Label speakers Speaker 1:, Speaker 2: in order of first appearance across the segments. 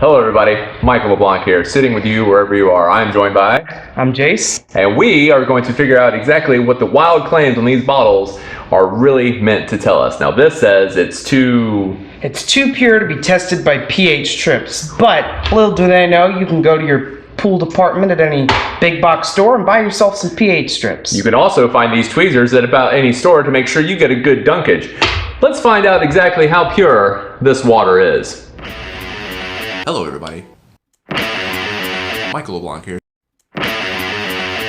Speaker 1: Hello everybody, Michael LeBlanc here, sitting with you wherever you are. I'm joined by...
Speaker 2: I'm Jace.
Speaker 1: And we are going to figure out exactly what the wild claims on these bottles are really meant to tell us. Now this says it's too
Speaker 2: pure to be tested by pH strips, but little do they know, you can go to your pool department at any big box store and buy yourself some pH strips.
Speaker 1: You can also find these tweezers at about any store to make sure you get a good dunkage. Let's find out exactly how pure this water is.
Speaker 3: Hello everybody, Michael LeBlanc here,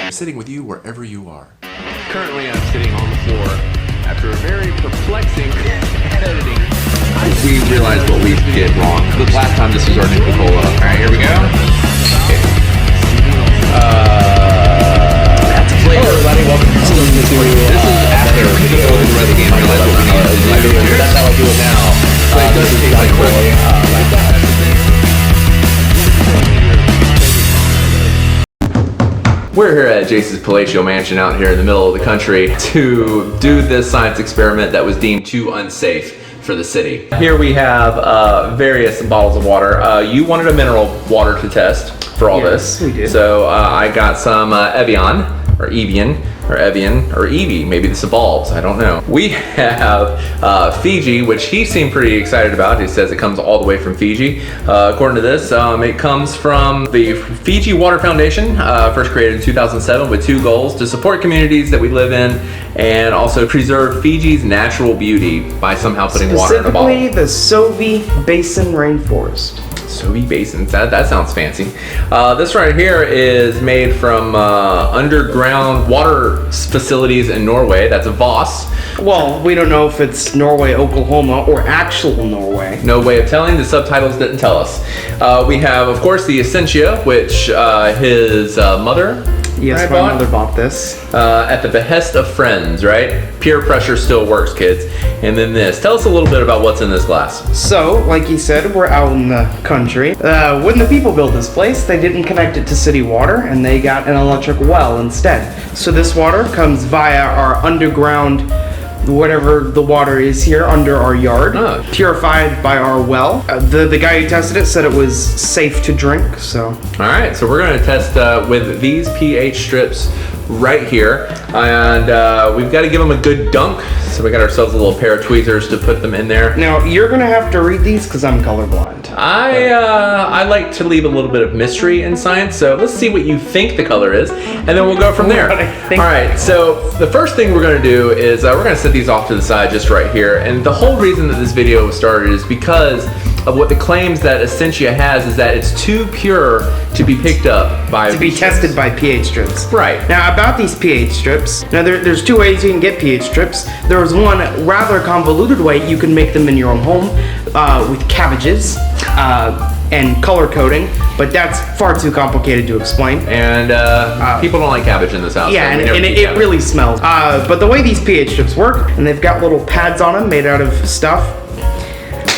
Speaker 3: sitting with you wherever you are.
Speaker 1: Currently I'm sitting on the floor after a very perplexing editing.
Speaker 3: We realized what we did wrong. The last time this was our new Cola. Alright, here we go. That's flavor. Hello everybody, welcome to This is after we go through the rest of the game and realize what we need to do. That's how I do it now. But it does taste like Cola.
Speaker 1: We're here at Jace's palatial mansion out here in the middle of the country to do this science experiment that was deemed too unsafe for the city. Here we have various bottles of water. You wanted a mineral water to test for all this.
Speaker 2: Yes, we did.
Speaker 1: So I got some Evian, or Evian, or Evian, or Evie. Maybe this evolves, I don't know. We have Fiji, which he seemed pretty excited about. He says it comes all the way from Fiji. According to this, it comes from the Fiji Water Foundation, first created in 2007 with two goals: to support communities that we live in and also preserve Fiji's natural beauty by somehow putting water in a bottle.
Speaker 2: Specifically the Sovi Basin Rainforest.
Speaker 1: Sovi Basin, that sounds fancy. This right here is made from underground water facilities in Norway. That's a Voss.
Speaker 2: Well, we don't know if it's Norway, Oklahoma, or actual Norway.
Speaker 1: No way of telling. The subtitles didn't tell us. We have, of course, the Essentia, which his mother...
Speaker 2: Yes, my mother bought this.
Speaker 1: At the behest of friends, right? Peer pressure still works, kids. And then this. Tell us a little bit about what's in this glass.
Speaker 2: So, like you said, we're out in the country. When the people built this place, they didn't connect it to city water, and they got an electric well instead. So this water comes via our underground, whatever the water is here under our yard, purified by our well. The guy who tested it said it was safe to drink, so.
Speaker 1: All right, so we're gonna test with these pH strips right here, and we've got to give them a good dunk. So we got ourselves a little pair of tweezers to put them in there.
Speaker 2: Now you're gonna have to read these because I'm colorblind.
Speaker 1: I like to leave a little bit of mystery in science, so let's see what you think the color is, and then we'll go from there. All right, so the first thing we're gonna do is we're gonna set these off to the side just right here, and the whole reason that this video was started is because of what the claims that Essentia has is that it's too pure to be picked up by...
Speaker 2: To be tested by pH strips.
Speaker 1: Right.
Speaker 2: Now about these pH strips, now there's two ways you can get pH strips. There's one rather convoluted way you can make them in your own home with cabbages and color coding, but that's far too complicated to explain.
Speaker 1: And people don't like cabbage in this house.
Speaker 2: Yeah,
Speaker 1: so
Speaker 2: and it really smells. But the way these pH strips work, and they've got little pads on them made out of stuff.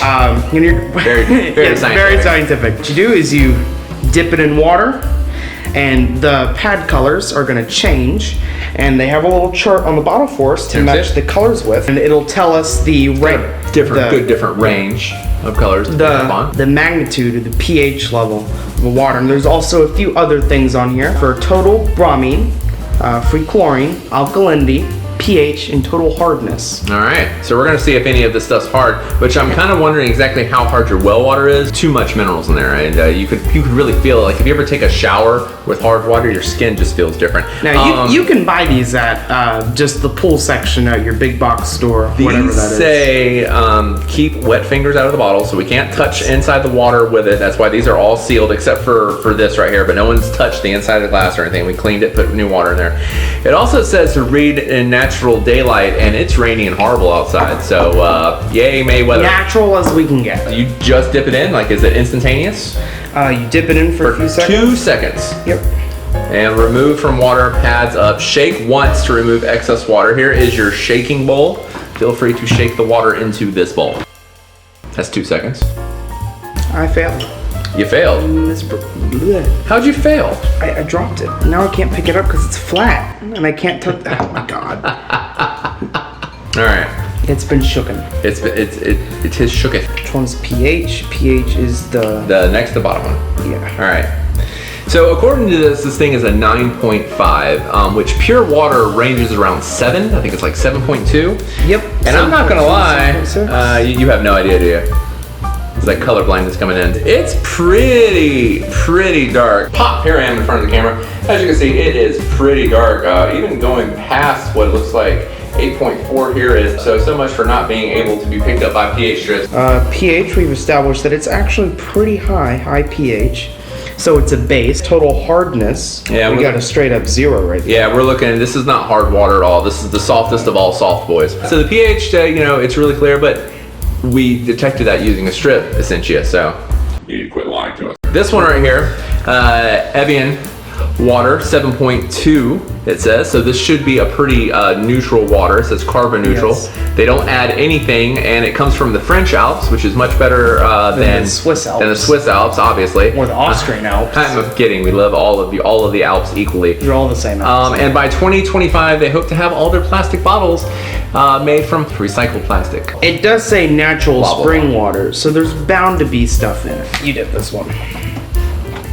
Speaker 2: And you're
Speaker 1: very scientific.
Speaker 2: Very scientific. What you do is you dip it in water, and the pad colors are going to change, and they have a little chart on the bottle for us to match the colors with, and it'll tell us the
Speaker 1: different range of colors to pick up on.
Speaker 2: The magnitude of the pH level of the water. And there's also a few other things on here for total bromine, free chlorine, alkalinity, pH, and total hardness.
Speaker 1: All right, so we're gonna see if any of this stuff's hard, which I'm kind of wondering exactly how hard your well water is. Too much minerals in there, and you could really feel it. Like if you ever take a shower with hard water, your skin just feels different.
Speaker 2: Now you can buy these at just the pool section at your big box store, whatever that is.
Speaker 1: These say keep wet fingers out of the bottle, so we can't touch inside the water with it. That's why these are all sealed except for this right here, but no one's touched the inside of the glass or anything. We cleaned it, put new water in there. It also says to read in natural daylight, and it's rainy and horrible outside, so yay Mayweather.
Speaker 2: Natural as we can get.
Speaker 1: You just dip it in, like is it instantaneous?
Speaker 2: You dip it in for a few seconds.
Speaker 1: 2 seconds.
Speaker 2: Yep.
Speaker 1: And remove from water, pads up. Shake once to remove excess water. Here is your shaking bowl. Feel free to shake the water into this bowl. That's 2 seconds.
Speaker 2: I failed.
Speaker 1: You failed. How'd you fail?
Speaker 2: I dropped it. Now I can't pick it up because it's flat, and I can't touch. Oh my god.
Speaker 1: All right.
Speaker 2: It's been shooken.
Speaker 1: It is shooketh.
Speaker 2: Which one's pH? pH is the
Speaker 1: next to bottom one.
Speaker 2: Yeah.
Speaker 1: All right. So according to this thing is a 9.5, which pure water ranges around 7. I think it's like 7.2.
Speaker 2: Yep.
Speaker 1: And I'm not gonna lie, you have no idea, do you? It's like color blindness coming in. It's pretty dark. Pop, here I am in front of the camera. As you can see, it is pretty dark. Even going past what it looks like 8.4 here is so much for not being able to be picked up by pH strips.
Speaker 2: pH, we've established that it's actually pretty high pH. So it's a base. Total hardness,
Speaker 1: yeah,
Speaker 2: we got a straight up 0 right there.
Speaker 1: Yeah, we're looking, this is not hard water at all. This is the softest of all soft boys. So the pH, it's really clear, but we detected that using a strip, Essentia, so.
Speaker 3: You need to quit lying to us.
Speaker 1: This one right here, Evian water, 7.2 it says, so this should be a pretty neutral water. It says carbon neutral.
Speaker 2: Yes.
Speaker 1: They don't add anything, and it comes from the French Alps, which is much better than
Speaker 2: the Swiss Alps.
Speaker 1: Than the Swiss Alps, obviously.
Speaker 2: Or the Austrian Alps.
Speaker 1: I'm kidding. We love all of the Alps equally.
Speaker 2: They're all the same Alps.
Speaker 1: And by 2025, they hope to have all their plastic bottles made from recycled plastic.
Speaker 2: It does say natural
Speaker 1: Blah, blah,
Speaker 2: spring
Speaker 1: blah.
Speaker 2: water, so there's bound to be stuff in it. You did this one.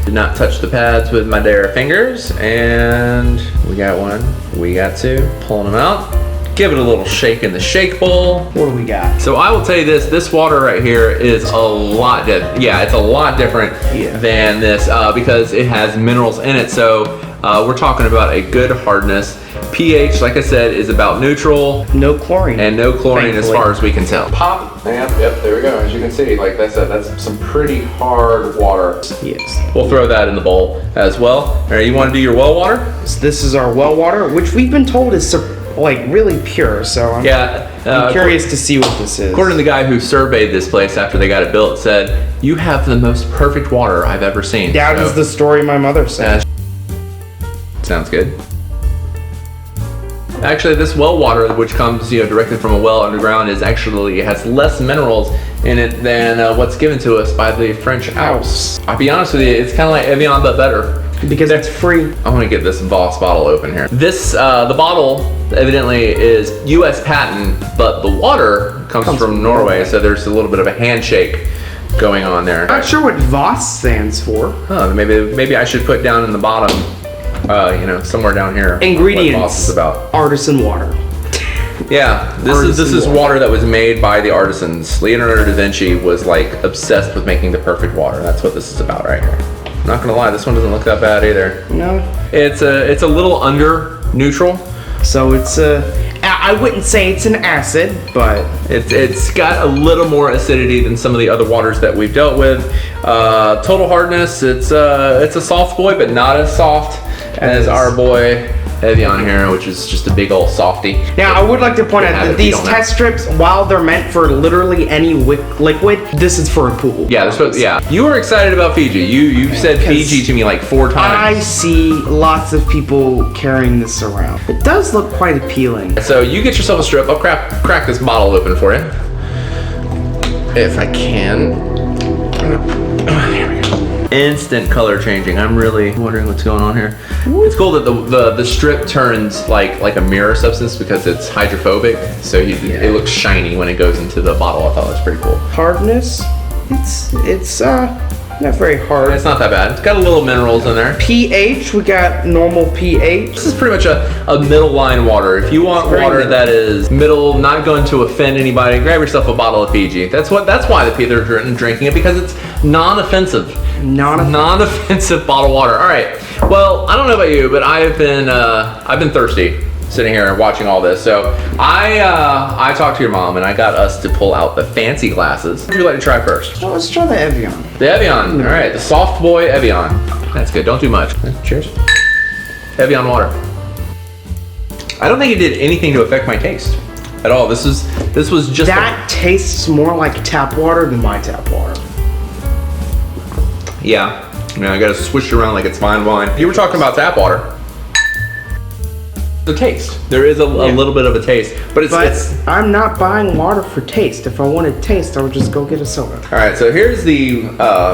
Speaker 1: Did not touch the pads with my bare fingers, and we got one, we got two, pulling them out. Give it a little shake in the shake bowl.
Speaker 2: What do we got?
Speaker 1: So I will tell you this water right here is a lot different. Yeah, it's a lot different than this because it has minerals in it. So we're talking about a good hardness. pH, like I said, is about neutral.
Speaker 2: No chlorine.
Speaker 1: And no chlorine as
Speaker 2: Thankfully.
Speaker 1: far as we can tell. Pop. Yep, there we go. As you can see, like that's some pretty hard water.
Speaker 2: Yes.
Speaker 1: We'll throw that in the bowl as well. All right, you want to do your well water?
Speaker 2: So this is our well water, which we've been told is like really pure. So I'm curious to see what this is.
Speaker 1: According to the guy who surveyed this place after they got it built, said, "You have the most perfect water I've ever seen."
Speaker 2: That is the story my mother said.
Speaker 1: Sounds good. Actually, this well water, which comes directly from a well underground, has less minerals in it than what's given to us by the French Alps. I'll be honest with you, it's kind of like Evian but better.
Speaker 2: Because it's free.
Speaker 1: I want to get this Voss bottle open here. This, the bottle evidently is U.S. patent, but the water comes from Norway, so there's a little bit of a handshake going on there.
Speaker 2: Not sure what Voss stands for.
Speaker 1: Oh, maybe I should put down in the bottom, somewhere down here.
Speaker 2: Ingredients.
Speaker 1: What Voss is about.
Speaker 2: Artisan water.
Speaker 1: Yeah, this is water that was made by the artisans. Leonardo da Vinci was like obsessed with making the perfect water. That's what this is about right here. I'm not gonna lie, this one doesn't look that bad either.
Speaker 2: No.
Speaker 1: It's a little under neutral.
Speaker 2: So it's I wouldn't say it's an acid, but
Speaker 1: it's got a little more acidity than some of the other waters that we've dealt with. Total hardness, it's a soft boy, but not as soft as our boy Evian here, which is just a big old softy.
Speaker 2: Now, I would like to point out that these test strips, while they're meant for literally any liquid, this is for a pool.
Speaker 1: Yeah, You were excited about Fiji. You said Fiji to me like 4 times.
Speaker 2: I see lots of people carrying this around. It does look quite appealing.
Speaker 1: So you get yourself a strip. I'll crack this bottle open for you, if I can. There we go. Instant color changing. I'm really wondering what's going on here. It's cool that the strip turns like a mirror substance because it's hydrophobic, so it looks shiny when it goes into the bottle. I thought that was pretty cool.
Speaker 2: Hardness, it's not very hard.
Speaker 1: It's not that bad. It's got a little minerals in there.
Speaker 2: pH, we got normal pH.
Speaker 1: This is pretty much a middle line water. If you want water that is middle, not going to offend anybody, grab yourself a bottle of Fiji. That's why the people are drinking it, because it's non-offensive. Non-offensive bottled water. All right. Well, I don't know about you, but I've been thirsty sitting here and watching all this. So I talked to your mom and I got us to pull out the fancy glasses. What would you like to try first?
Speaker 2: Well, let's try the Evian.
Speaker 1: The Evian. All right. The soft boy Evian. That's good. Don't do much. Cheers. Evian water. I don't think it did anything to affect my taste at all. This was just
Speaker 2: that tastes more like tap water than my tap water.
Speaker 1: Yeah. I gotta swish it around like it's fine wine. You were talking about tap water. The taste. There is a little bit of a taste, but
Speaker 2: I'm not buying water for taste. If I wanted taste, I would just go get a soda.
Speaker 1: All right, so here's the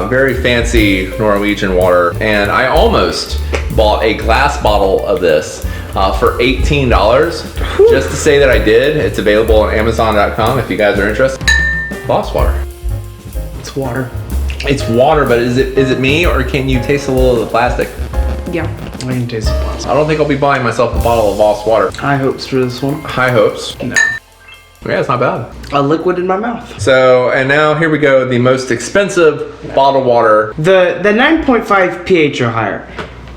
Speaker 1: very fancy Norwegian water, and I almost bought a glass bottle of this, for $18. Just to say that I did. It's available on Amazon.com if you guys are interested. Voss water.
Speaker 2: It's water.
Speaker 1: It's water, but is it me, or can you taste a little of the plastic?
Speaker 2: Yeah, I can taste the plastic.
Speaker 1: I don't think I'll be buying myself a bottle of Voss water.
Speaker 2: High hopes for this one.
Speaker 1: High hopes.
Speaker 2: No.
Speaker 1: Yeah, it's not bad.
Speaker 2: A liquid in my mouth.
Speaker 1: So, and now here we go, the most expensive bottled water.
Speaker 2: The 9.5 pH or higher.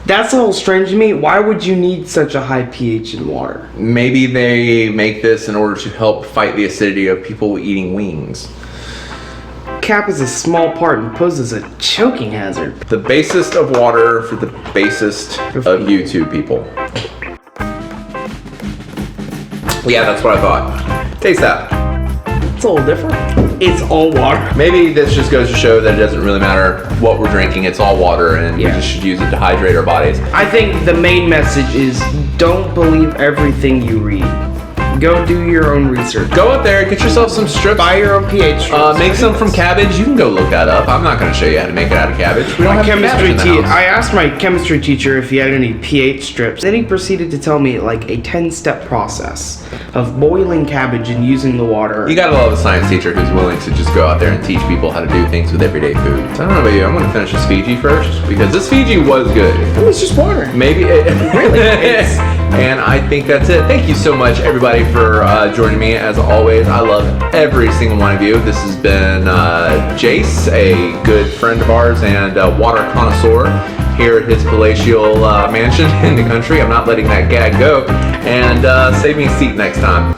Speaker 2: That's a little strange to me. Why would you need such a high pH in water?
Speaker 1: Maybe they make this in order to help fight the acidity of people eating wings.
Speaker 2: Cap is a small part and poses a choking hazard.
Speaker 1: The basest of water for the basest of YouTube people. Yeah, that's what I thought. Taste that.
Speaker 2: It's a little different. It's all water.
Speaker 1: Maybe this just goes to show that it doesn't really matter what we're drinking. It's all water, and we just should use it to hydrate our bodies.
Speaker 2: I think the main message is don't believe everything you read. Go do your own research.
Speaker 1: Go out there, get yourself some strips.
Speaker 2: Buy your own pH strips.
Speaker 1: Make some from cabbage. You can go look that up. I'm not going to show you how to make it out of cabbage. We don't
Speaker 2: My
Speaker 1: have
Speaker 2: chemistry
Speaker 1: cabbage in the
Speaker 2: teacher.
Speaker 1: house.
Speaker 2: I asked my chemistry teacher if he had any pH strips. Then he proceeded to tell me like a 10-step process of boiling cabbage and using the water.
Speaker 1: You gotta love a science teacher who's willing to just go out there and teach people how to do things with everyday food. So I don't know about you, I'm gonna finish this Fiji first because this Fiji was good.
Speaker 2: It was just water.
Speaker 1: Maybe it really is. And I think that's it. Thank you so much, everybody, for joining me. As always, I love every single one of you. This has been Jace, a good friend of ours and a water connoisseur here at his palatial mansion in the country. I'm not letting that gag go. And save me a seat next time.